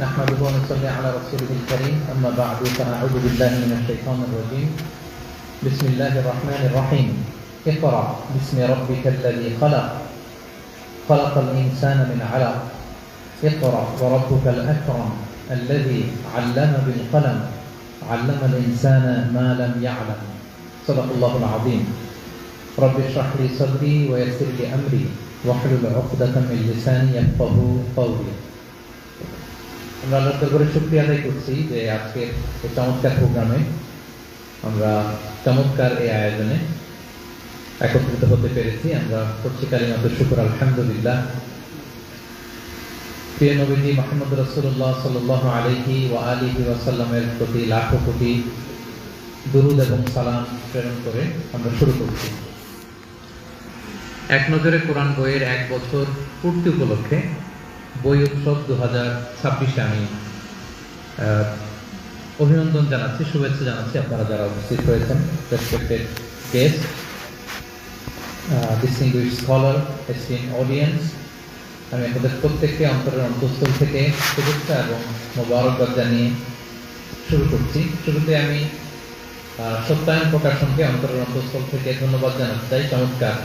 نحمده ونصلي على رسوله الكريم أما بعد فأعوذ بالله من الشيطان الرجيم بسم الله الرحمن الرحيم اقرأ باسم ربك الذي خلق خلق الإنسان من علق اقرأ وربك الأكرم الذي علم بالقلم علم الإنسان ما لم يعلم صدق الله العظيم رب اشرح لي صدري ويسر لي أمري واحلل عقدة من لساني يفقهوا قولي আমরা আল্লাহর দরবারে শুকরিয়া আদায় করছি যে আজকের এই চমৎকার প্রোগ্রামে আমরা চমৎকার এই আয়োজনে একত্রিত হতে পেরেছি। আমরা করছি কালিমাতুশ শুকর আলহামদুলিল্লাহ। প্রিয় নবীজি মুহাম্মদ রাসূলুল্লাহ সাল্লাল্লাহু আলাইহি ওয়া আলিহি ওয়াসাল্লামের প্রতি লাখো কোটি দুরূদ এবং সালাম প্রেরণ করে আমরা শুরু করছি। এক নজরে কোরআন বইয়ের 1 বছর পূর্তি উপলক্ষে বই উৎসব 2026 আমি অভিনন্দন জানাচ্ছি, শুভেচ্ছা জানাচ্ছি আপনারা যারা উপস্থিত হয়েছেন, respected guest, distinguished scholar, esteemed audience. আমি আপনাদের প্রত্যেককে অন্তরের অন্তঃস্থল থেকে শুভেচ্ছা এবং মোবারকবাদ জানিয়ে শুরু করছি। শুরুতে আমি সত্যায়ন প্রকাশনকে অন্তরের অন্তঃস্থল থেকে ধন্যবাদ জানাতে চাই চমৎকার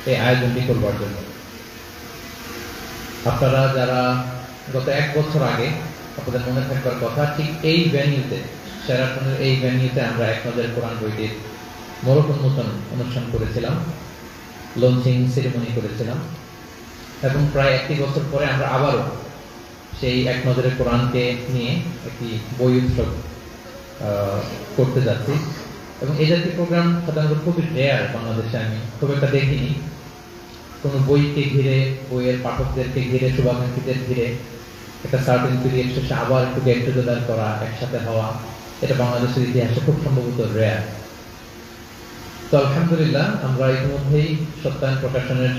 এই আয়োজনটি করবার জন্য। আপনারা যারা গত 1 বছর আগে, আপনাদের মনে থাকবার কথা, ঠিক এই ভেন্যুতে, শেরাটনের এই ভেন্যুতে আমরা এক নজরে কোরআন বইটির মোড়ক উন্মোচন অনুষ্ঠান করেছিলাম, লঞ্চিং সেরিমনি করেছিলাম, এবং প্রায় 1 বছর পরে আমরা আবারও সেই এক নজরে কোরআনকে নিয়ে একটি বই উৎসব করতে যাচ্ছি। এবং এই জাতীয় প্রোগ্রাম সাধারণত খুবই রেয়ার, বাংলাদেশে আমি খুব একটা দেখিনি। কোনো বইকে ঘিরে, বইয়ের পাঠকদেরকে ঘিরে, শুভাকাঙ্ক্ষীদের ঘিরে একটা সার্টেন পিরিয়ড শেষে আবার একটু গেট টুগেদার করা, একসাথে হওয়া, এটা বাংলাদেশের ইতিহাসে খুব সম্ভবত রেয়ার। তো আলহামদুলিল্লাহ, আমরা ইতিমধ্যেই সত্যায়ন প্রকাশনের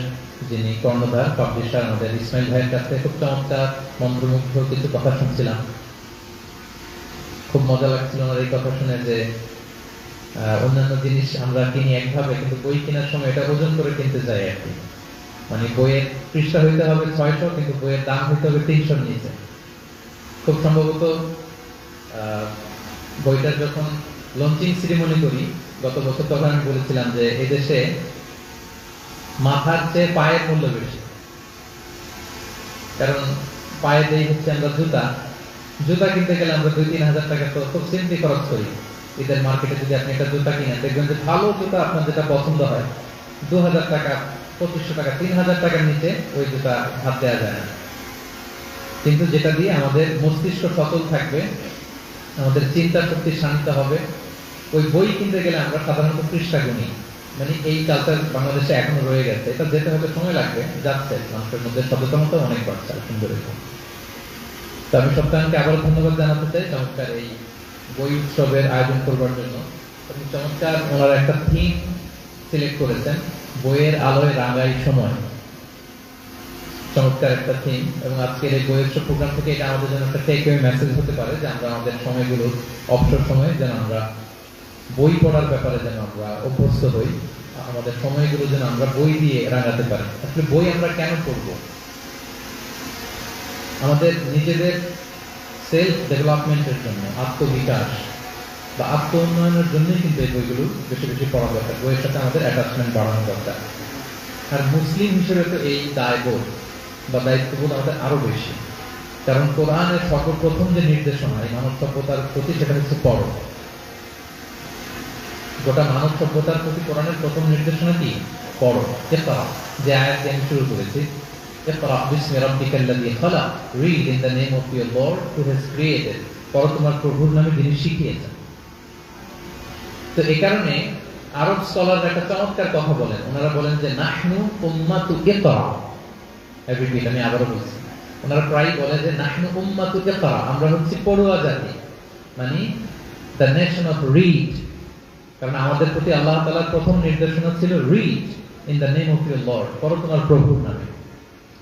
যিনি কর্ণধার, পাবলিশার, আমাদের ইসমাইল ভাইয়ের কাছে খুব চমৎকার মন্ত্রমুগ্ধ কিছু কথা শুনছিলাম। খুব মজা লাগছিল ওনার এই কথা শুনে যে অন্যান্য জিনিস আমরা কিনি একভাবে, কিন্তু বই কেনার সময় এটা ওজন করে কিনতে চাই আর কি। মানে বইয়ের পৃষ্ঠা হইতে হবে 600, কিন্তু বইয়ের দাম হইতে হবে 300 নিচে। খুব সম্ভবত বইটার যখন লঞ্চিং সেরিমনি করি গত বছর, তখন আমি বলেছিলাম যে এদেশে মাথার চেয়ে পায়ের মূল্য বেশি। কারণ পায়ে দেই হচ্ছে আমরা জুতা কিনতে গেলে আমরা 2-3 হাজার টাকা তো খুব সিম্পলি খরচ করি। ঈদের মার্কেটে যদি আপনি একটা জুতা কিনেন, দেখবেন যে ভালো জুতা আপনার যেটা পছন্দ হয় 2000 টাকা, 2500 টাকা, 3000 টাকার নিচে ওই জুতা হাত দেওয়া যায় না। কিন্তু যেটা দিয়ে আমাদের মস্তিষ্ক সচল থাকবে, আমাদের চিন্তা শক্তি শান্ত হবে, ওই বই কিনতে গেলে আমরা সাধারণত পৃষ্ঠা গুনি। মানে এই কালচার বাংলাদেশে এখনো রয়ে গেছে। এটা যেতে হতে সময় লাগবে, যাচ্ছে, মানুষের মধ্যে সচেতনতা অনেক বাড়ছে আলহামদুলিল্লাহ। তো আমি সত্যায়নকে আবারও ধন্যবাদ জানাতে চাই চমৎকার এই বই উৎসবের আয়োজন করবার জন্য। এবং চমৎকার ওনারা একটা থিম সিলেক্ট করেছেন, বইয়ের আলোয় রাঙাই সময়। চমৎকার একটা থিম। এবং আজকের এই বই উৎসব প্রোগ্রাম থেকে এটা আমাদের জন্য একটা টেক অ্যাওয়ে মেসেজ হতে পারে যে আমরা আমাদের সময়গুলো, অবসর সময়ে যেন আমরা বই পড়ার ব্যাপারে যেন আমরা অভ্যস্ত হই, আমাদের সময়গুলো যেন আমরা বই দিয়ে রাঙাতে পারি। আসলে বই আমরা কেন পড়বো? আমাদের নিজেদের সেলফ ডেভেলপমেন্টের জন্য, আত্মবিকাশ বা আত্ম উন্নয়নের জন্যই কিন্তু এই বইগুলো বেশি বেশি পড়া দরকার। বইয়ের সাথে আমাদের অ্যাটাচমেন্ট বাড়ানো দরকার। আর মুসলিম হিসেবে তো এই দায়বোধ বা দায়িত্ববোধ আমাদের আরো বেশি। কারণ কোরআনের সর্বপ্রথম যে নির্দেশনা এই মানব সভ্যতার প্রতি, সেটা হচ্ছে পড়ো। গোটা মানব সভ্যতার প্রতি কোরআনের প্রথম নির্দেশনা কি? পড়ো। ইকরা, যে আয়াত দিয়ে আমি শুরু করেছি, ইকরা বিসমি রাব্বিকাল্লাযী খালাক, read in the name of your lord who has created. পড়ো তোমার প্রভুর নামে যিনি শিখিয়েছেন। তো এই কারণে আরব স্কলাররা একটা চমৎকার কথা বলেন। ওনারা বলেন যে নাহনু উম্মাতু ইকরা। এভরিবিট, আমি আবারও বলছি, ওনারা প্রায় বলে যে নাহনু উম্মাতু ইকরা, আমরা হচ্ছি পড়ুয়া জাতি, মানে দ্য নেশন অফ রিড। কারণ আমাদের প্রতি আল্লাহ তাআলার প্রথম নির্দেশনা ছিল read in the name of your Lord, পড়ো তোমার প্রভুর নামে।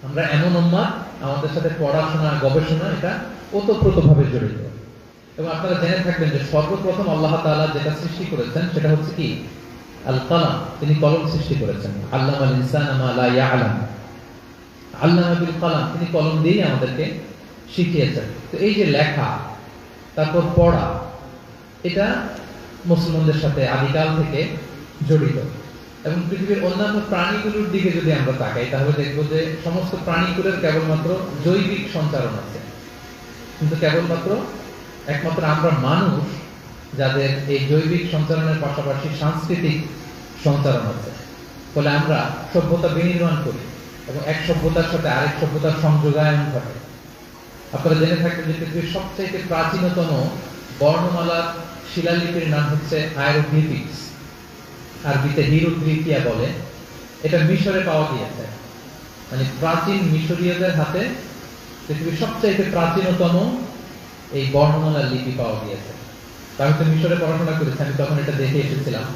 আমরা এমন উম্মাত, আমাদের সাথে পড়াশোনা, গবেষণা এটা ওতপ্রোতভাবে জড়িত। এবং আপনারা জেনে থাকবেন যে সর্বপ্রথম আল্লাহ তাআলা যেটা সৃষ্টি করেছেন সেটা হচ্ছে কি? আল কালাম। তিনি কলম সৃষ্টি করেছেন। আল্লামাল ইনসানা মা লা ইয়ালাম, আল্লামা বিল কালাম। তিনি কলম দিয়েই আমাদেরকে শিখিয়েছেন। তো এই যে লেখা, তারপর পড়া, এটা মুসলমানদের সাথে আদিকাল থেকে জড়িত। এবং পৃথিবীর অন্যান্য প্রাণীগুলোর দিকে যদি আমরা তাকাই, তাহলে দেখবো যে সমস্ত প্রাণীগুলোর কেবলমাত্র জৈবিক সঞ্চারণ আছে, কিন্তু একমাত্র আমরা মানুষ যাদের এই জৈবিক সঞ্চারণের পাশাপাশি সাংস্কৃতিক সঞ্চারণ আছে। ফলে আমরা সভ্যতা বিনির্মাণ করি এবং এক সভ্যতার সাথে আরেক সভ্যতার সংযোগায়ন ঘটে। আপনারা জেনে থাকবেন যে পৃথিবীর সবচেয়ে প্রাচীনতম বর্ণমালার শিলালিপির নাম হচ্ছে হায়ারোগ্লিফিক্স, আরবিতে হিরোগ্লিফিয়া বলে। এটা মিশরে পাওয়া গিয়েছে, মানে প্রাচীন মিশরীয়দের হাতে পৃথিবীর সবচেয়ে প্রাচীনতম এই বর্ণমালার লিপি পাওয়া গিয়েছে। আমি তো মিশরে পড়াশোনা করেছি, আমি তখন এটা দেখে এসেছিলাম।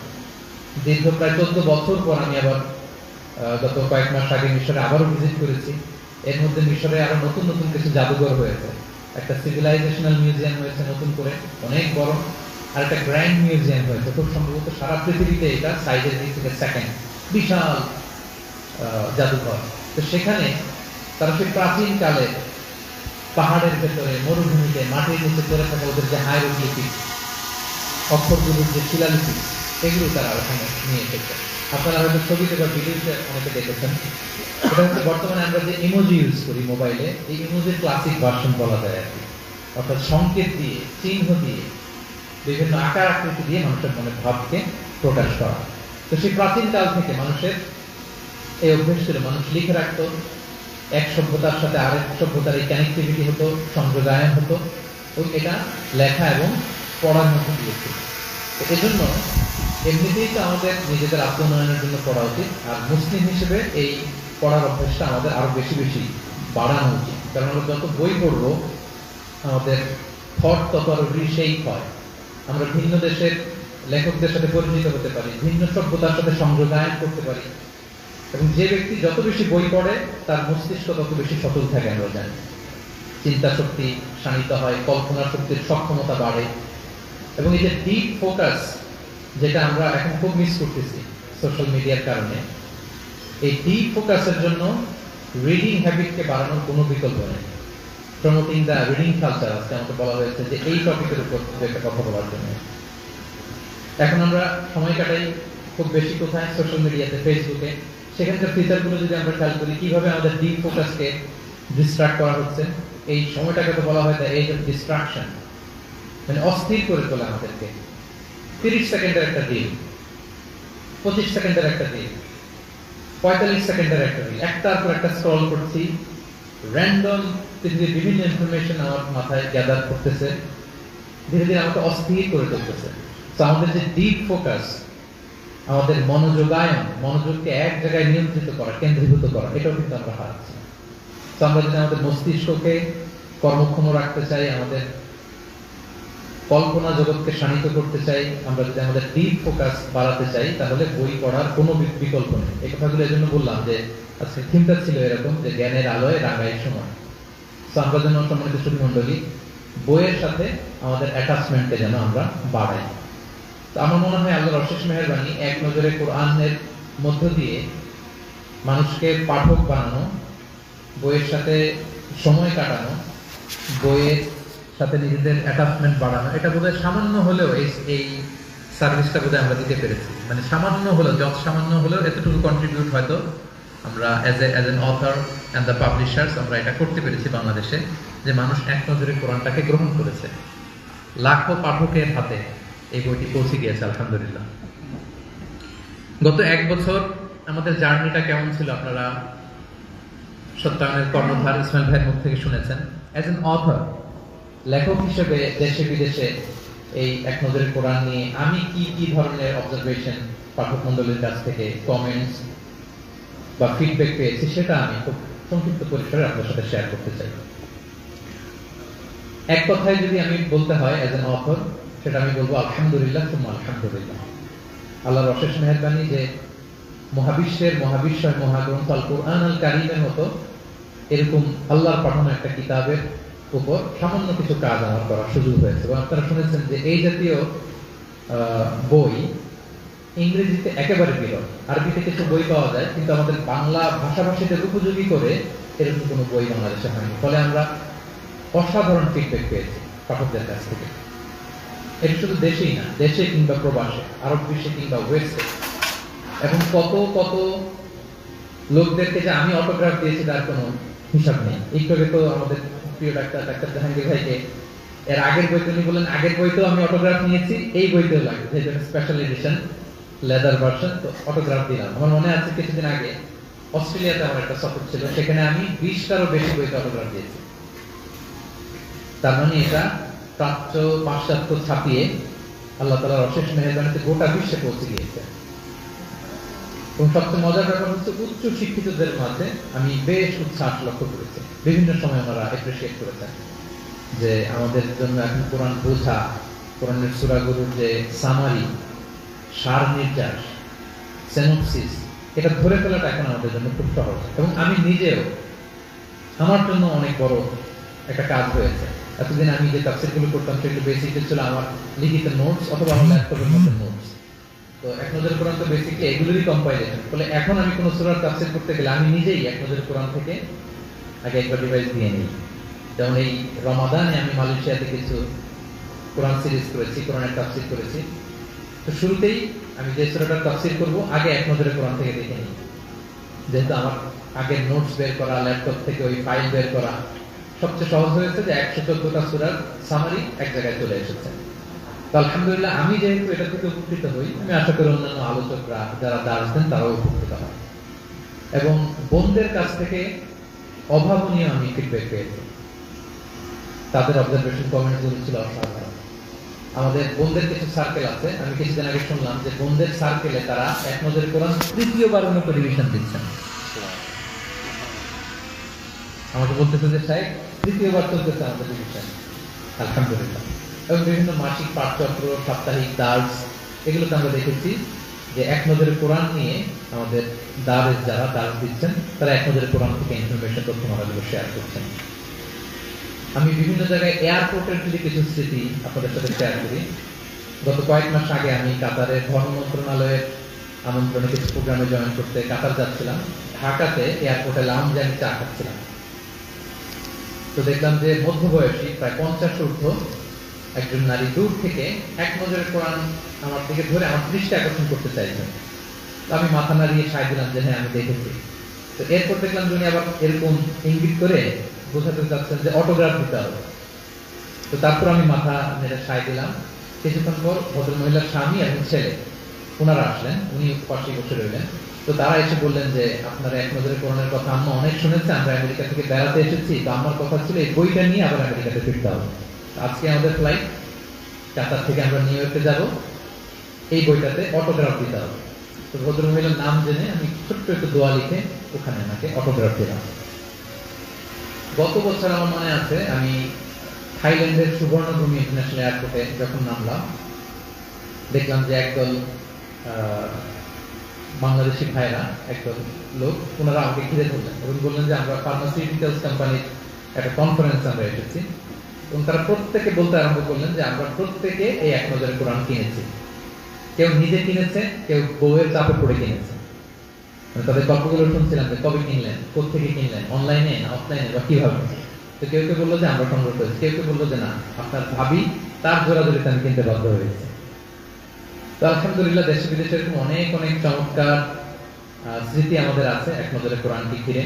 দীর্ঘ প্রায় 14 বছর পর আমি আবার গত কয়েক মাস আগে মিশরে আবারও ভিজিট করেছি। এর মধ্যে মিশরে আরো নতুন নতুন কিছু জাদুঘর হয়েছে। একটা সিভিলাইজেশনাল মিউজিয়াম হয়েছে নতুন করে, অনেক বড়, আর একটা গ্র্যান্ড মিউজিয়াম হয়েছে। খুব সম্ভবত সারা পৃথিবীতে এটা সাইজের দিক থেকে সেকেন্ড বিশাল জাদুঘর। তো সেখানে তারা সেই প্রাচীন কালে পাহাড়ের ভেতরে মরুভূমিতে মাটির নিচে পড়ে থাকা ওদের যে হাইরোগ্লিফিক অক্ষরগুলোর যে শিলালিপি, এগুলো তারা ওখানে নিয়ে এসেছে। আপনারা হয়তো ছবিতে বা ভিডিওতে অনেকে দেখেছেন। এটা হচ্ছে বর্তমানে আমরা যে ইমোজি ইউজ করি মোবাইলে, এই ইমোজির ক্লাসিক ভার্সন বলা যায় আর কি। অর্থাৎ সংকেত দিয়ে, চিহ্ন দিয়ে, বিভিন্ন আকার আকৃতি দিয়ে মানুষের মনের ভাবকে প্রকাশ করা। তো সেই প্রাচীন কাল থেকে মানুষের এই অভ্যেস ছিল, মানুষ লিখে রাখতো, এক সভ্যতার সাথে আরেক সভ্যতার এই কানেক্টিভিটি হতো, সংযোগায়ন হতো, এবং এটা লেখা এবং পড়ার মধ্যে দিয়েছিল। তো এজন্য এমনিতেই তো আমাদের নিজেদের আত্মোন্নয়নের জন্য পড়া উচিত, আর মুসলিম হিসেবে এই পড়ার অভ্যাসটা আমাদের আরো বেশি বেশি বাড়ানো উচিত। কারণ আমরা যত বই পড়বো আমাদের থট তত আরো রিশেপ হয়। আমরা ভিন্ন দেশের লেখকদের সাথে পরিচিত হতে পারি, ভিন্ন সভ্যতার সাথে সংযোগায়ন করতে পারি, এবং যে ব্যক্তি যত বেশি বই পড়ে তার মস্তিষ্ক তত বেশি সচল থাকে। আমরা জানি চিন্তা শক্তি শানিত হয়, কল্পনা শক্তির সক্ষমতা বাড়ে, এবং এই যে ডিপ ফোকাস যেটা আমরা এখন খুব মিস করতেছি সোশ্যাল মিডিয়ার কারণে, এই ডিপ ফোকাসের জন্য রিডিং হ্যাবিটকে বাড়ানোর কোনো বিকল্প নেই। প্রমোটিং দ্য রিডিং কালচার আজকে আমাকে বলা হয়েছে যে এই টপিকের উপর একটা কথা বলার জন্য। এখন আমরা সময় কাটাই খুব বেশি কোথায়? সোশ্যাল মিডিয়াতে, ফেসবুকে। সেখানকার ফিচারগুলো যদি আমরা খেয়াল করি, কিভাবে আমাদের ডিপ ফোকাসকে ডিস্ট্রাক্ট করা হচ্ছে। এই সময়টাকে তো বলা হয় দ্য এজ অফ ডিস্ট্রাকশন, মানে অস্থির করে তোলে আমাদেরকে। 30 সেকেন্ডের একটা রিল, 25 সেকেন্ডের একটা রিল, 45 সেকেন্ডের একটা রিল, একটার পর একটা স্ক্রল করছি। র্যান্ডম পৃথিবীর বিভিন্ন ইনফরমেশন আমার মাথায় গ্যাদার করতেছে, ধীরে ধীরে আমাকে অস্থির করে তুলতেছে। তো আমাদের যে ডিপ ফোকাস, আমাদের মনোযোগায়ন, মনোযোগকে এক জায়গায় নিয়ন্ত্রিত করা, কেন্দ্রীভূত করা, এটাও কিন্তু আমরা হারাচ্ছি। তো আমরা যদি আমাদের মস্তিষ্ককে কর্মক্ষম রাখতে চাই, আমাদের কল্পনা জগৎকে শানিত করতে চাই, আমরা যদি আমাদের ডিপ ফোকাস বাড়াতে চাই, তাহলে বই পড়ার কোনো বিকল্প নেই। এই কথাগুলো এজন্য বললাম যে আজকে থিমটা ছিল এরকম যে জ্ঞানের আলোয় রাঙায় সময়। তো আমরা যেন সম্মানিত শ্রোতী মণ্ডলী বইয়ের সাথে আমাদের অ্যাটাচমেন্টকে যেন আমরা বাড়াই। তো আমার মনে হয় আল্লাহর অশেষ মেহেরবানি, এক নজরে কোরআনের মধ্য দিয়ে মানুষকে পাঠক বানানো, বইয়ের সাথে সময় কাটানো, বইয়ের সাথে নিজেদের অ্যাটাচমেন্ট বাড়ানো, এটা বোধহয় সামান্য হলেও এই সার্ভিসটা বোধহয় আমরা দিতে পেরেছি। মানে সামান্য হলেও, যত সামান্য হলেও এতটুকু কন্ট্রিবিউট হয়তো আমরা as an author and the publishers আমরা এটা করতে পেরেছি বাংলাদেশে, যে মানুষ এক নজরে কোরআনটাকে গ্রহণ করেছে। লাখো পাঠকের হাতে এই বইটি পৌঁছে গিয়েছে আলহামদুলিল্লাহ। গত 1 বছর আমাদের জার্নিটা কেমন ছিল আপনারা সত্যায়নের কর্ণধার ইসমাইল ভাইয়ের মুখ থেকে শুনেছেন। অ্যাজ এন অথর, লেখক হিসেবে দেশে বিদেশে এই এক নজরে কোরআন নিয়ে আমি কি কি ধরনের অবজারভেশন পাঠক মণ্ডলীর কাছ থেকে কমেন্টস বা ফিডব্যাক পেয়েছি, সেটা আমি খুব সংক্ষিপ্ত পরিসরে আপনার সাথে শেয়ার করতে চাই। এক কথায় যদি আমি বলতে হয় অ্যাজ এন অথর, সেটা আমি বলবো আলহামদুলিল্লাহ, সুম্মা আলহামদুলিল্লাহ। আল্লাহর অশেষ মেহেরবানি যে মহাবিশ্বের মহাবিশ্বয় মহাগ্রন্থ আল কুরআন আল কারীমের মতো এরকম আল্লাহর পাঠানো একটা কিতাবের উপর সামান্য কিছু কাজ আমার করার সুযোগ হয়েছে। এবং আপনারা শুনেছেন যে এই জাতীয় বই ইংরেজিতে একেবারে বিরল। আরবিতে কিছু বই পাওয়া যায়, কিন্তু আমাদের বাংলা ভাষাভাষীদের উপযোগী করে এরকম কোনো বই বাংলাদেশে হয়নি। ফলে আমরা অসাধারণ ফিডব্যাক পেয়েছি পাঠকদের কাছ থেকে। এটা শুধু দেশেই না, দেশে কিংবা প্রবাসে, আরব বিশ্বে কিংবা ওয়েস্টে, এবং কত কত লোকদেরকে যে আমি অটোগ্রাফ দিয়েছি তার কোনো হিসাব নেই। একটু আগে তো আমাদের প্রিয় ডাক্তার জাহাঙ্গীর ভাইকে এর আগের বইতে উনি বললেন আগের বইতেও আমি অটোগ্রাফ নিয়েছি, এই বইতেও লাগে, যেটা স্পেশাল এডিশন লেদার ভার্সন, তো অটোগ্রাফ দিলাম। আমার মনে আছে কিছুদিন আগে অস্ট্রেলিয়াতে আমার একটা সফর ছিল, সেখানে আমি 20টারও বেশি বইতে অটোগ্রাফ দিয়েছি। তার মানে এটা প্রাচ্য পাশ্চাত্য ছাপিয়ে আল্লাহ তাআলার অশেষ মেহেরবানিতে গোটা বিশ্বে পৌঁছে গিয়েছে। এবং সবচেয়ে মজার ব্যাপার হচ্ছে উচ্চ শিক্ষিতদের মাঝে আমি বেশ উচ্ছ্বাস লক্ষ্য করেছি। বিভিন্ন সময় ওনারা অ্যাপ্রিসিয়েট করেছেন যে আমাদের জন্য এখন কোরআন বোঝা, কোরআনের সূরাগুলোর যে সামারি, সার নির্যাস, সিনোপসিস, এটা ধরে ফেলাটা এখন আমাদের জন্য খুব সহজ। এবং আমি নিজেও, আমার জন্য অনেক বড় একটা কাজ হয়েছে। এতদিন আমি যে তাফসীরগুলো করতাম সেগুলো বেসিকলি ছিল আমার লিখিত নোটস অথবা আমার ল্যাপটপের মধ্যে নোটস। তো এক নজর কোরআন তো বেসিকলি এগুলোরই কম্পাইলেশন। ফলে এখন আমি কোনো সূরার তাফসীর করতে গেলে আমি নিজেই এক নজর কোরআন থেকে আগে একবার ডিভাইস দিয়ে নিই। যেমন এই রমাদানে আমি মালয়েশিয়াতে কিছু কোরআন সিরিজ করেছি, কোরআনের তাফসীর করেছি। তো শুরুতেই আমি যে সূরাটার তাফসীর করব আগে এক নজরে কোরআন থেকে দেখে নিই, যেহেতু আমার আগের নোটস বের করা, ল্যাপটপ থেকে ওই ফাইল বের করা সবচেয়ে সহজ হয়েছে যে 114টা সূরার সামারি এক জায়গায় চলে এসেছে। তো আলহামদুলিল্লাহ আমি যেহেতু এটা থেকে উপকৃত হই, আমি আশা করি অন্যান্য আলোচকরা যারা দার্স দেন তারাও উপকৃত হয়। এবং বোনদের কাছ থেকে অভাবনীয় আমি ফিডব্যাক পেয়েছি। তাদের অবজারভেশন কমেন্ট গুলো ছিল অসাধারণ। আমাদের বোনদের কিছু সার্কেল আছে, আমি কিছুদিন আগে শুনলাম যে বোনদের সার্কেলে তারা এক নজরে কোরআন তৃতীয়বারের মতো রিভিশন দিচ্ছেন। আমাকে বলতেছে যে সাহেব তৃতীয়বার চলতেছে আমাদের রিভিশন, আলহামদুলিল্লাহ। এবং বিভিন্ন মাসিক পাঠচক্র, সাপ্তাহিক দার্স, এগুলোতে আমরা দেখেছি যে এক নজরে কোরআন নিয়ে আমাদের দারের যারা দার্স দিচ্ছেন তারা এক নজরে কোরআন থেকে ইনফরমেশন তথ্যমালাগুলো শেয়ার করছেন। আমি বিভিন্ন জায়গায় এয়ারপোর্টের যদি কিছু স্মৃতি আপনাদের সাথে শেয়ার করি। গত কয়েক মাস আগে আমি কাতারের ধর্ম মন্ত্রণালয়ের আমন্ত্রণে কিছু প্রোগ্রামে জয়েন করতে কাতার যাচ্ছিলাম। ঢাকাতে এয়ারপোর্টে লাউঞ্জে আমি চা খাচ্ছিলাম। তো দেখলাম যে মধ্যবয়সী প্রায় 50 ঊর্ধ্ব একজন নারী দূর থেকে এক নজরে কোরআন আমার দিকে ধরে আমার দৃষ্টি আকর্ষণ করতে চাইছেন। তো আমি মাথা নাড়িয়ে সায় দিলাম যে হ্যাঁ আমি দেখেছি। তো এরপর দেখলাম যে উনি আবার এরকম ইঙ্গিত করে বোঝাতে চাচ্ছেন যে অটোগ্রাফ দিতে হবে। তো তারপর আমি মাথা নেড়ে সায় দিলাম। কিছুক্ষণ পর ভদ্র মহিলার স্বামী এবং ছেলে ওনারা আসলেন, উনি পাশে বসে রইলেন। তো তারা এসে বললেন যে আপনারা এক নজরে কোরআনের কথা আম্মা অনেক শুনেছে, আমরা আমেরিকা থেকে বেড়াতে এসেছি, তো আমার কথা ছিল এই বইটা নিয়ে আবার আমেরিকাতে ফিরতে হবে। আজকে আমাদের ফ্লাইট, কাতার থেকে আমরা নিউ ইয়র্কে যাব, এই বইটাতে অটোগ্রাফ দিতে হবে। তো ভদ্র মহিলার নাম জেনে আমি ছোট্ট একটু দোয়া লিখে ওখানে আমাকে অটোগ্রাফ দিলাম। গত বছর আমার মনে আছে আমি থাইল্যান্ডের সুবর্ণভূমি ইন্টারন্যাশনাল এয়ারপোর্টে যখন নামলাম, দেখলাম যে একদল বাংলাদেশি ভাইরা, একদল লোক, ওনারা আমাকে ঘিরে ধরলেন এবং বললেন যে আমরা ফার্মাসিউটিক্যালস কোম্পানির একটা কনফারেন্স আমরা এসেছি। এবং তারা প্রত্যেকে বলতে আরম্ভ করলেন যে আমরা প্রত্যেকে এই এক নজরে কোরআন কিনেছি। কেউ নিজে কিনেছে, কেউ বউয়ের চাপে পড়ে কিনেছে। তাদের গল্পগুলো শুনছিলাম যে কবে কিনলেন, কোথেকে কিনলেন, অনলাইনে না অফলাইনে বা কিভাবে। তো কেউ কেউ বললো যে আমরা সংগ্রহ করেছি, কেউ কেউ বললো যে না আপনার ভাবি তার জোরাজোরিতে আমি কিনতে বাধ্য হয়েছি। তো আলহামদুলিল্লাহ দেশে বিদেশে এরকম অনেক অনেক চমৎকার স্মৃতি আমাদের আছে এক নজরে কোরআনকে ঘিরে।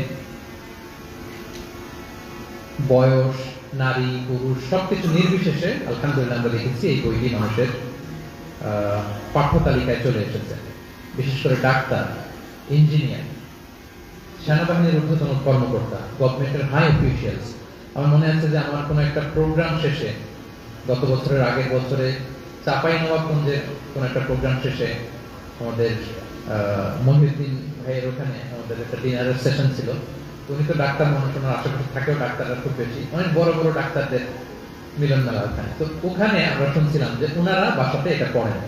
বয়স, নারী, পুরুষ সবকিছু নির্বিশেষে আলহামদুলিল্লাহ আমরা দেখেছি এই বইটি মানুষের পাঠ্য তালিকায় চলে এসেছে। বিশেষ করে ডাক্তার, ইঞ্জিনিয়ার, সেনাবাহিনীর ঊর্ধ্বতন কর্মকর্তা, গভর্নমেন্টের হাই অফিসিয়ালস। আমার মনে আছে যে আমার কোনো একটা প্রোগ্রাম শেষে, গত বছরের আগের বছরে চাঁপাইনবাবগঞ্জের কোনো একটা প্রোগ্রাম শেষে আমাদের মহিউদ্দিন ভাইয়ের ওখানে আমাদের একটা ডিনারের সেশন ছিল। উনি তো ডাক্তার মানুষ, ওনার আশেপাশে থাকেও ডাক্তাররা খুব বেশি, অনেক বড় বড় ডাক্তারদের মিলন মেলা ওখানে। তো ওখানে আমরা শুনছিলাম যে ওনারা বাসাতে এটা পড়েন।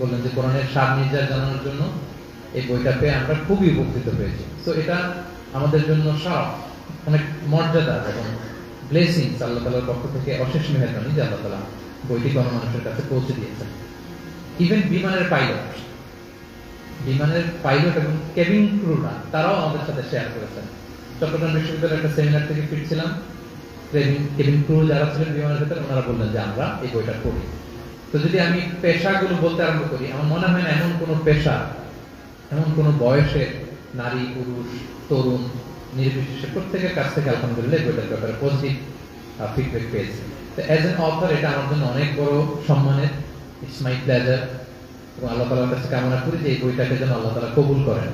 বললেন যে কোরআনের সার নির্যাস জানানোর জন্য এই বইটা পেয়ে আমরা খুবই উপকৃত হয়েছি। তো এটা আমাদের জন্য সব অনেক মর্যাদা এবং ব্লেসিংস আল্লাহ তাআলার পক্ষ থেকে অশেষ মেহেরবানি যে আল্লাহ তাআলা বইটি গণমানুষের কাছে পৌঁছে দিয়েছেন। ইভেন বিমানের পাইলট এবং কেবিন ক্রুরা তারাও আমাদের সাথে শেয়ার করেছেন। চট্টগ্রাম বিশ্ববিদ্যালয়ের একটা সেমিনার থেকে ফিরছিলাম, কেবিন ক্রু যারা ছিলেন বিমানের ভেতরে, ওনারা বললেন যে আমরা এই বইটা পড়ি। তো যদি আমি পেশাগুলো বলতে আরম্ভ করি, আমার মনে হয় না এমন কোনো পেশা, এমন কোনো বয়সের নারী পুরুষ তরুণ নির্বিশেষে প্রত্যেকের কাছ থেকে আলহামদুলিল্লাহ বইটার ব্যাপারে পজিটিভ ফিডব্যাক পেয়েছি। তো অ্যাজ এন অথর এটা আমার জন্য অনেক বড় সম্মানের, ইটস মাই প্লেজার। এবং আল্লাহ তাআলার কাছে কামনা করি যে এই বইটাকে যেন আল্লাহ তাআলা কবুল করেন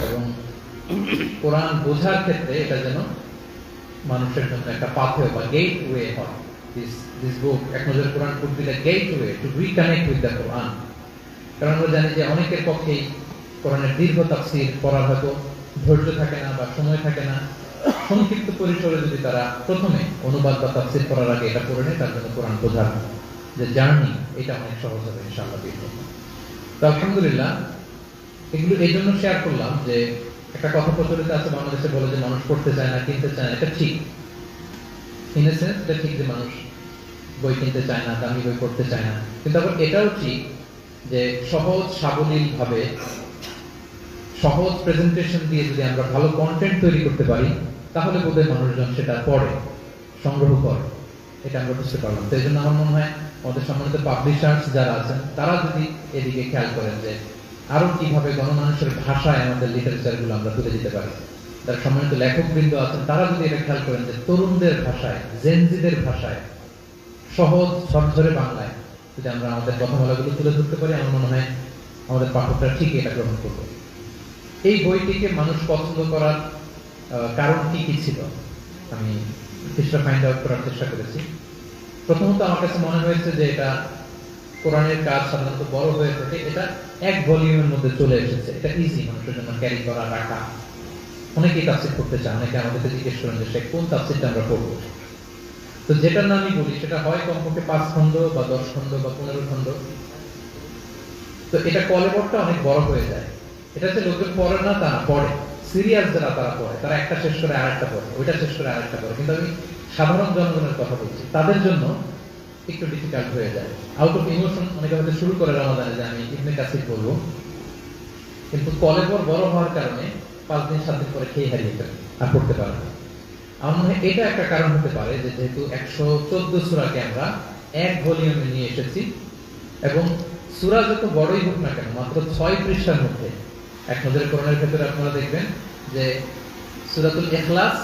এবং কোরআন বোঝার ক্ষেত্রে এটা যেন মানুষের জন্য একটা পাথেয় বা গেট ওয়ে হয়। This book Ek Nazar Quran could be the gateway to reconnect with the Quran. কারণ আমরা জানি যে অনেকের পক্ষেই কোরআনের দীর্ঘ তাফসীর পড়ার হয়তো ধৈর্য থাকে না বা সময় থাকে না। সংক্ষিপ্ত পরিসরে যদি তারা প্রথমে অনুবাদ বা তাফসীর পড়ার আগে এটা পড়ে নেয়, তার জন্য কোরআন বোঝার যে জার্নি এটা অনেক সহজ হবে ইনশাআল্লাহ। তো আলহামদুলিল্লাহ এগুলো এই জন্য শেয়ার করলাম যে একটা কথা প্রচলিত আছে বাংলাদেশে, বলে যে মানুষ পড়তে চায় না, কিনতে চায় না। এটা ঠিক, ইন এ সেন্স এটা ঠিক যে মানুষ বই কিনতে চায় না, দামি বই পড়তে চায় না। কিন্তু আবার এটাও ঠিক যে সহজ সাবলীল ভাবে সহজ প্রেজেন্টেশন দিয়ে যদি আমরা ভালো কন্টেন্ট তৈরি করতে পারি, তাহলে বোধহয় মানুষজন সেটা পড়ে, সংগ্রহ করে। এটা আমরা বুঝতে পারলাম। তো এই জন্য আমার মনে হয় আমাদের সম্মানিত পাবলিশার্স যারা আছেন তারা যদি এদিকে খেয়াল করেন যে আরো কিভাবে গণমানুষের ভাষায় আমাদের লিটারেচার গুলো আমরা তুলে দিতে পারি, যারা সম্মানিত লেখকবৃন্দ আছেন তারা যদি এটা খেয়াল করেন যে তরুণদের ভাষায়, জেনজিদের ভাষায়, সহজ সরঝরে বাংলায় যদি আমরা আমাদের কথামালাগুলো তুলে ধরতে পারি, আমার মনে হয় আমাদের পাঠকরা ঠিকই এটা গ্রহণ করবে। এই বইটিকে মানুষ পছন্দ করার কারণ কি কি ছিল আমি কিছুটা ফাইন্ড আউট করার চেষ্টা করেছি। প্রথমত আমার কাছে মনে হয়েছে যে এটা কোরআনের কাজ সাধারণত বড় হয়ে থাকে, এটা এক ভলিউমের মধ্যে চলে এসেছে, এটা ইজি মানুষের জন্য ক্যারি করা, রাখা। অনেকেই তাফসীর করতে চায়, অনেকে আমাদেরকে জিজ্ঞেস করেন যে কোন তাফসীরটা আমরা পড়বো। তো যেটার নামই বলি সেটা হয় কমপক্ষে 5 খণ্ড বা 10 খণ্ড বা 15 খণ্ড। তো এটা কলেবরটা অনেক বড় হয়ে যায়। এটা যে লোকের পড়ে না তা না, পড়ে। সিরিয়াস যারা তারা পড়ে, তারা একটা শেষ করে আরেকটা পড়ে, ওইটা শেষ করে আরেকটা পড়ে। কিন্তু আমি সাধারণ জনগণের কথা বলছি, তাদের জন্য একটু ডিফিকাল্ট হয়ে যায়। আউট অফ ইমোশন অনেকে হয়তো শুরু করে রমাদানে যে আমি ইবনে কাসির পড়বো, কিন্তু কলেবর বড় হওয়ার কারণে 5 দিন 7 দিন পরে খেয়ে হারিয়ে ফেলে আর পড়তে পারে না। আমার মনে হয় এটা একটা কারণ হতে পারে যে যেহেতু 114 সূরাকে আমরা এক ভলিউমে নিয়ে এসেছি এবং সূরা যত বড়ই হোক না কেন, মাত্র 6 পৃষ্ঠার মধ্যে এক নজরে কোরআনের ক্ষেত্রে আপনারা দেখবেন যে সূরাতুল ইখলাস,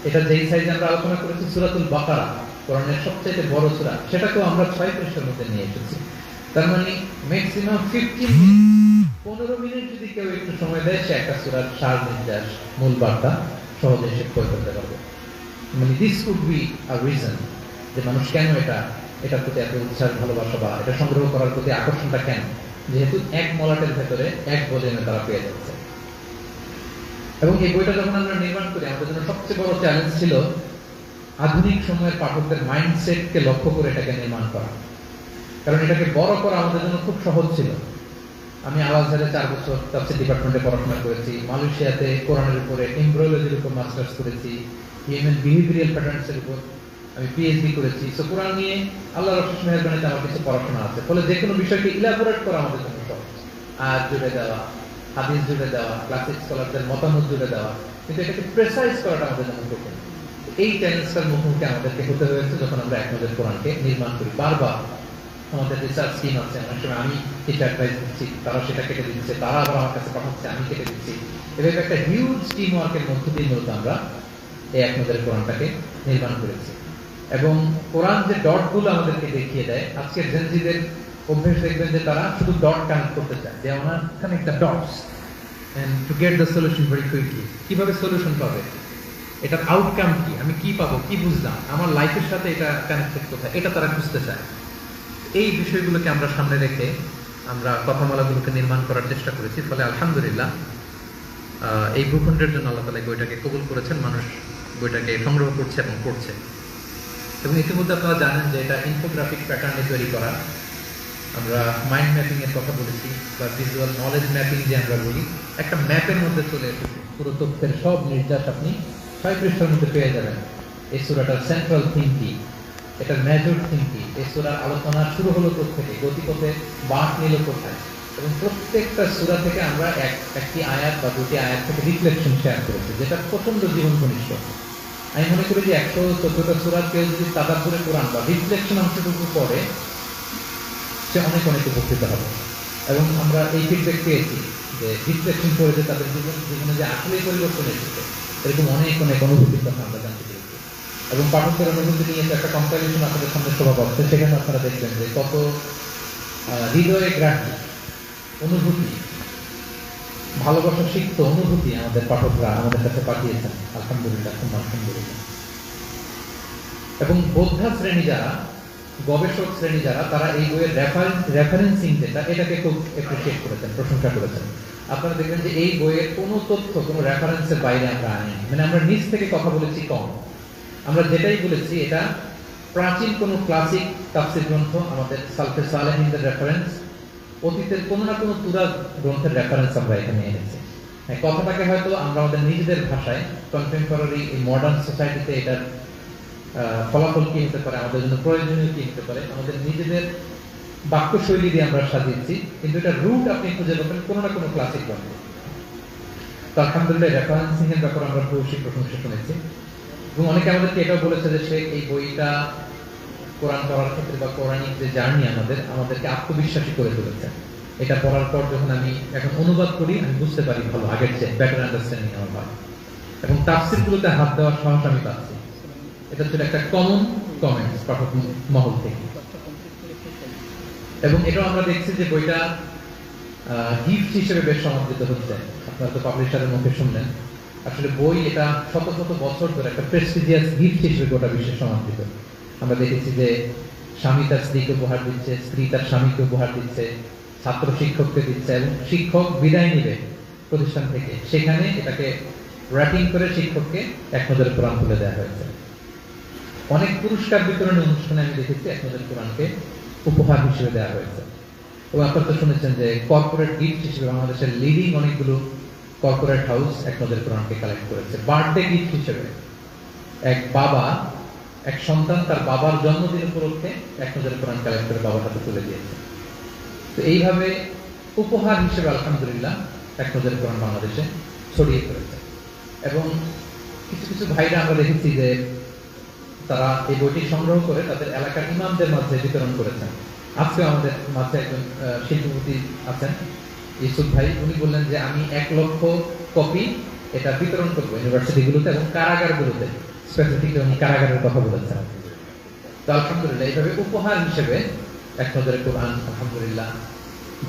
এটা যেই সাইজে আমরা আলোচনা করেছি, সূরাতুল বাকারা কোরআনের সবচেয়ে বড় সূরা, সেটাকেও আমরা 6 পৃষ্ঠার মধ্যে নিয়ে এসেছি। তার মানে ম্যাক্সিমাম 15 মিনিট যদি কেউ একটু সময় দেয়, সে একটা সূরার সার নির্দেশ, মূল বার্তা সহজে শেষ করে ফেলতে পারবে। মানে this could be a reason যে মানুষ কেন এটার প্রতি এত উৎসাহ, ভালোবাসা বা এটা সংগ্রহ করার প্রতি আকর্ষণটা কেন, যেহেতু এক মলাটের ভেতরে এক ভলিউমে তারা পেয়ে যাচ্ছে। এবং এই বইটা যখন আমরা নির্মাণ করি, আমাদের জন্য সবচেয়ে বড় চ্যালেঞ্জ ছিল আধুনিক সময়ের পাঠকদের মাইন্ডসেটকে লক্ষ্য করে এটাকে নির্মাণ করা। কারণ এটাকে বড় করা আমাদের জন্য খুব সহজ ছিল। আমি আল আজহারে 4 বছর তাফসীর ডিপার্টমেন্টে পড়াশোনা করেছি, মালয়েশিয়াতে কোরআনের উপরে এমব্রয়ডারির উপর মাস্টার্স করেছি, হিউম্যান বিহেভিয়ারাল প্যাটার্নসের উপর আমি পিএইচডি করেছি। সো কোরআন নিয়ে আল্লাহর অশেষ মেহেরবানিতে আমার কিছু পড়াশোনা আছে, ফলে যে কোনো বিষয়কে ইলাবোরেট করা আমাদের জন্য সহজ। আয়াত জুড়ে দেওয়া, হাদিস জুড়ে দেওয়া, ক্লাসিক স্কলারদের মতামত জুড়ে দেওয়া, কিন্তু এটাকে প্রেসাইজ করাটা আমাদের জন্য কঠিন। এই চ্যালেঞ্জটার মুখোমুখি আমাদেরকে হতে হয়েছে যখন আমরা এক নজর কোরআনকে নির্মাণ করি। বারবার আমাদের রিসার্চ টিম আছে, অনেক সময় আমি কিছু অ্যাডভাইস দিচ্ছি, তারা সেটা কেটে দিচ্ছে, তারা আবার আমার কাছে পাঠাচ্ছে, আমি কেটে দিচ্ছি। এভাবে একটা হিউজ টিম ওয়ার্কের মধ্য দিয়ে মূলত আমরা এই এক নজরে কোরআনটাকে নির্মাণ করেছি। এবং কোরআন যে ডটগুলো আমাদেরকে দেখিয়ে দেয়, আজকের জেনজিদের অভ্যেস দেখবেন যে তারা শুধু ডট কানেক্ট করতে চায়, যে আমার connect the dots and to get the solution very quickly. কিভাবে সলিউশন পাবে, এটার আউটকাম কি, আমি কি পাবো, কি বুঝলাম, আমার লাইফের সাথে এটা কানেক্টেড কোথায়, এটা তারা খুঁজতে চায়। এই বিষয়গুলোকে আমরা সামনে রেখে আমরা কথামালাগুলোকে নির্মাণ করার চেষ্টা করেছি। ফলে আলহামদুলিল্লাহ এই ভূখণ্ডের জন্য আল্লাহ তাআলা বইটাকে কবুল করেছেন, মানুষ বইটাকে সংগ্রহ করছে এবং পড়ছে। এবং ইতিমধ্যে আপনারা জানেন যে এটা ইনফোগ্রাফিক প্যাটার্নে তৈরি করা। আমরা মাইন্ড ম্যাপিং এর কথা বলেছি বা ভিজুয়াল নলেজ ম্যাপিং যে আমরা বলি, একটা ম্যাপের মধ্যে চলে এসেছে। পুরো তথ্যের সব নির্যাস আপনি 6 পৃষ্ঠার মধ্যে পেয়ে যাবেন। এই সূরাটার সেন্ট্রাল থিম কি, এটার মেজর থিম কি, এই সূরার আলোচনা শুরু হলো থেকে, গতিপথে বাঁক নিল কোথায়, এবং প্রত্যেকটা সূরা থেকে আমরা একটি আয়াত বা দুটি আয়াত থেকে রিফ্লেকশন শেয়ার করেছি, যেটা প্রচন্ড জীবন ঘনিষ্ঠ। আমি মনে করি যে 114টা সূরা কেউ যদি তাদাব্বুরে কোরআন বা রিফ্লেকশন অংশটুকু পড়ে সে অনেক অনেক উপকৃত হবে। এবং আমরা এই ফিডব্যাক পেয়েছি যে রিফ্লেকশন করে যে তাদের জীবনে যে আসলেই পরিবর্তন এসেছে, এরকম অনেক অনেক অনুভূতির কথা আমরা জানতে পেরেছি। এবং পাঠকের অনুভূতি নিয়ে একটা কম্পারিজন আপনাদের সামনে শোভা পাচ্ছে, সেখানে আপনারা দেখবেন যে কত হৃদয়ে গ্রাহী অনুভূতি, ভালোবাসা সিক্ত অনুভূতি আমাদের পাঠকরা আমাদের কাছে পাঠিয়েছেন। আলহামদুলিল্লাহ, আলহামদুলিল্লাহ। এবং বোদ্ধা শ্রেণী যারা, গবেষক শ্রেণী যারা, তারা এই বইয়ের রেফারেন্সিং যেটা, এটাকে খুব অ্যাপ্রিশিয়েট করেছেন, প্রশংসা করেছেন। আপনারা দেখবেন যে এই বইয়ের কোনো তথ্য কোনো রেফারেন্সের বাইরে আমরা আনি, মানে আমরা নিজ থেকে কথা বলেছি কম। আমরা যেটাই বলেছি এটা প্রাচীন কোনো ক্লাসিক তাফসীর গ্রন্থ, আমাদের সালফে সালেহিনদের রেফারেন্স, অতীতের কোনো না কোনো পুরা গ্রন্থের রেফারেন্স আমরা এখানে এনেছি। কথাটাকে হয়তো আমরা আমাদের নিজেদের ভাষায়, কন্টেম্পোরারি এই মডার্ন সোসাইটিতে এটার ফলাফল কি হতে পারে, আমাদের জন্য প্রয়োজনীয় কি হতে পারে, আমাদের নিজেদের বাক্যশৈলী দিয়ে আমরা সাজিয়েছি, কিন্তু এটা রুট আপনি খুঁজে পাবেন কোনো না কোনো ক্লাসিক গ্রন্থে। তো আলহামদুলিল্লাহ, রেফারেন্সিং এর ব্যাপারে আমরা ভূয়সী প্রশংসা শুনেছি। এবং অনেকে আমাদেরকে এটাও বলেছে যে সে এই বইটা কোরআন পড়ার ক্ষেত্রে বা কোরআনিক যে জার্নি আমাদেরকে আত্মবিশ্বাসী করে তুলেছে। এটা পড়ার পর যখন আমি এখন অনুবাদ করি, আমি বুঝতে পারি ভালো, আগের চেয়ে বেটার আন্ডারস্ট্যান্ডিং আমার হয়। এবং তাফসীরগুলোতে হাত দেওয়ার সাহস আমি পাচ্ছি। এটা ছিল একটা কমন কমেন্ট পাঠক মহল থেকে। এবং এটাও আমরা দেখছি যে বইটা গিফট হিসেবে বেশ সমাদৃত হচ্ছে। আপনারা তো পাবলিশারের মুখে শুনলেন, আসলে বই এটা শত শত বছর ধরে একটা প্রেস্টিজিয়াস গিফট হিসেবে গোটা বিশ্বে সমাদৃত। আমরা দেখেছি যে স্বামী তার স্ত্রীকে উপহার দিচ্ছে, স্ত্রী তার স্বামীকে উপহার দিচ্ছে, ছাত্র শিক্ষককে দিচ্ছে, এবং শিক্ষক বিদায় নিবে প্রতিষ্ঠান থেকে, সেখানে এটাকে র্যাপিং করে শিক্ষককে এক নজরে কোরআন তুলে দেওয়া হয়েছে। অনেক পুরস্কার বিতরণী অনুষ্ঠানে আমি দেখেছি এক নজরে কোরআনকে উপহার হিসেবে দেওয়া হয়েছে। এবং আপনারা তো শুনেছেন যে কর্পোরেট গিফট হিসেবে বাংলাদেশের লিডিং অনেকগুলো কর্পোরেট হাউস এক নজরে কোরআনকে কালেক্ট করেছে। বার্থডে গিফট হিসেবে এক বাবা, এক সন্তান তার বাবার জন্মদিন উপলক্ষে এক নজরে কোরআন কালেক্ট করে বাবার হাতে তুলে দিয়েছে। তো এইভাবে উপহার হিসেবে আলহামদুলিল্লাহ এক নজরে কোরআন বাংলাদেশে ছড়িয়ে পড়েছে। এবং কিছু কিছু ভাইরা আমরা দেখেছি যে তারা এই বইটি সংগ্রহ করে তাদের এলাকার ইমামদের মাঝে বিতরণ করেছেন। আজকে আমাদের মাঝে একজন শিল্পপতি আছেন, ইউসুফ ভাই, উনি বললেন যে আমি 1 লক্ষ কপি এটা বিতরণ করবো ইউনিভার্সিটিগুলোতে এবং কারাগারগুলোতে, স্পেসিফিকলি উনি কারাগারের কথা বলেছেন। তো আলহামদুলিল্লাহ, এইভাবে উপহার হিসেবে এক নজরে কোরআন আলহামদুলিল্লাহ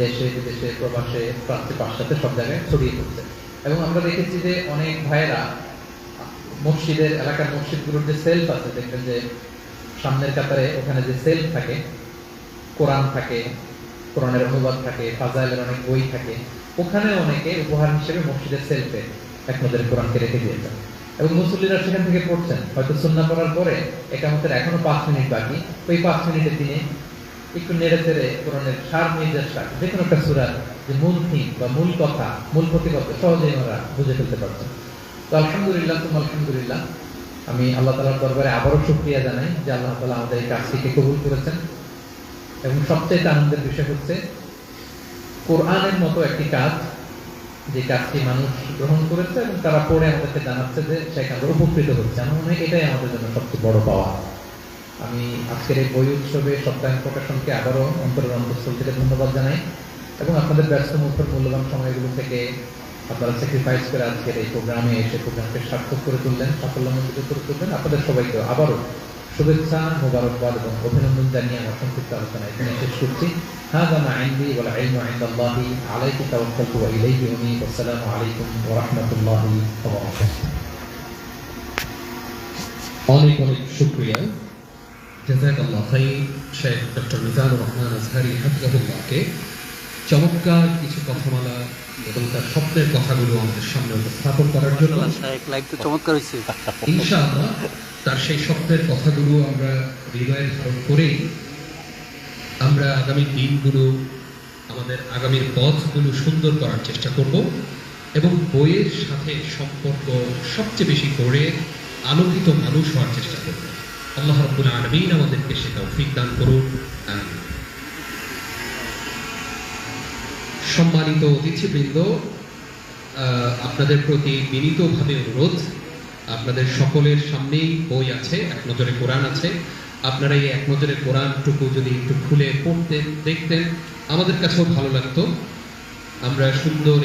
দেশে বিদেশে প্রবাসে প্রাচ্যে পাশ্চাত্যে সব জায়গায় ছড়িয়ে পড়ছে। এবং আমরা দেখেছি যে অনেক ভাইয়েরা মসজিদের, এলাকার মসজিদগুলোর যে সেলফ আছে, দেখবেন যে সামনের কাতারে ওখানে যে সেলফ থাকে, কোরআন থাকে, কোরআনের অনুবাদ থাকে, ফাজাইলের অনেক বই থাকে, ওখানে অনেকে উপহার হিসেবে মসজিদের সেলফে এক নজরে কোরআনকে রেখে দিয়েছেন। এবং মুসল্লিরা সেখান থেকে পড়ছেন, হয়তো সুন্নাহ পড়ার পরে একামতের এখনো 5 মিনিট বাকি, ওই 5 মিনিটের দিনে একটু নেড়ে চেড়ে কোরআনের সার নির্দেশটা, যে কোনো একটা সূরার যে মূল থিম বা মূল কথা, মূল প্রতিপাদ্য সহজেই আমরা বুঝে ফেলতে পারছেন। তো আলহামদুলিল্লাহ, আলহামদুলিল্লাহ, আমি আল্লাহ তাআলার দরবারে আবারও শুকরিয়া জানাই যে আল্লাহ তাআলা আমাদের এই কাজটিকে কবুল করেছেন। এবং সবচেয়ে আনন্দের বিষয় হচ্ছে কোরআনের মতো একটি কাজ, যে কাজটি মানুষ গ্রহণ করেছে এবং তারা পড়ে আমাদেরকে জানাচ্ছে যে সেখানে উপকৃত হচ্ছে। আমার মনে হয় এটাই আমাদের জন্য সবচেয়ে বড় পাওয়া। আমি আজকের এই বই উৎসবে সপ্তাহ প্রকাশনকে আবারও অন্তরের অন্তঃস্থল থেকে ধন্যবাদ জানাই। এবং আপনাদের ব্যস্ত মুখর মূল্যবান সময়গুলো থেকে আপনারা স্যাক্রিফাইস করে আজকের এই প্রোগ্রামে এসে প্রোগ্রামকে সার্থক করে তুললেন, সাফল্যমণ্ডিত করে তুললেন। আপনাদের সবাইকে আবারও শুভেচ্ছা, মোবারকবাদ এবং অভিনন্দন জানিয়ে আমার সংক্ষিপ্ত আলোচনা এখানে শেষ করছি। হাযা মা ইনদি ওয়াল ইলমু ইনদাল্লাহি আলাইহি তাওয়াক্কালতু ওয়া ইলাইহি উনীব। আসসালামু আলাইকুম ওয়া রাহমাতুল্লাহি ওয়া বারাকাতুহু। অনেক অনেক শুকরিয়া, জাযাকাল্লাহু খাইর শেখ ডক্টর মিজানুর রহমান আজহারী হাফিজাহুল্লাহকে চমৎকার কিছু কথামালা এবং তার স্বপ্নের কথাগুলো আমাদের সামনে উপস্থাপন করার জন্য। চমৎকার হয়েছে ইনশাআল্লাহ তার সেই স্বপ্নের কথাগুলো আমরা হৃদয়ে ধারণ করেই আমরা আগামী দিনগুলো, আমাদের আগামীর পথগুলো সুন্দর করার চেষ্টা করব এবং বইয়ের সাথে সম্পর্ক সবচেয়ে বেশি করে আলোকিত মানুষ হওয়ার চেষ্টা করব। আল্লাহ রাব্বুল আলামিন আমাদেরকে সে তৌফিক দান করুন। সম্মানিত অতিথিবৃন্দ, আপনাদের প্রতি বিনীতভাবে অনুরোধ, আপনাদের সকলের সামনেই বই আছে, এক নজরে কোরআন আছে। আপনারা এই এক নজরে কোরআনটুকু যদি একটু খুলে পড়তেন, দেখতেন, আমাদের কাছেও ভালো লাগতো। আমরা সুন্দর